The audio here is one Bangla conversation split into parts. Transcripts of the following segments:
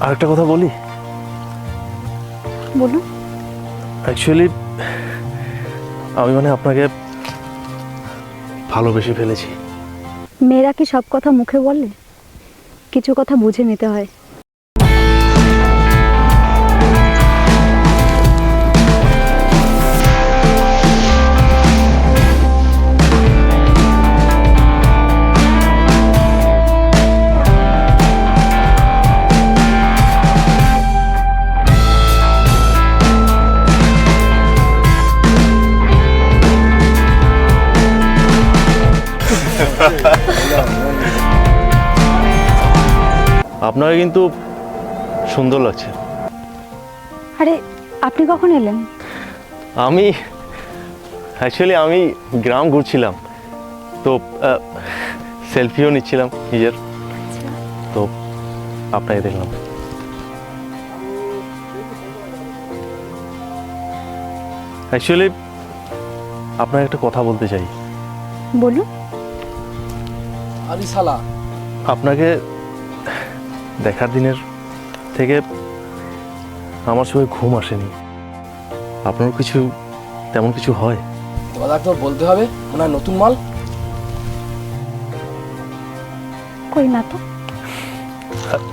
আরেকটা কথা বলি। বলুন। অ্যাকচুয়ালি আমি আপনাকে ভালোবেসে ফেলেছি। মেয়েরা কি সব কথা মুখে বলে? কিছু কথা বুঝে নিতে হয়। আপনাকে কিন্তু সুন্দর লাগছে। আরে আপনি কখন এলেন? আমি গ্রাম ঘুরছিলাম, তো সেলফিও নিচ্ছিলাম নিজের, তো আপনাকে দেখলাম। অ্যাকচুয়ালি আপনাকে একটা কথা বলতে চাই। বলুন। আরে শালা, আপনাকে দেখার দিনের থেকে আমার চোখে ঘুম আসেনি। আপনার কিছু তেমন কিছু হয়? দাদা তো বলতে হবে, মনে হয় নতুন মাল। কই না তো।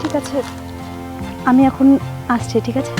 ঠিক আছে, আমি এখন আসছি। ঠিক আছে।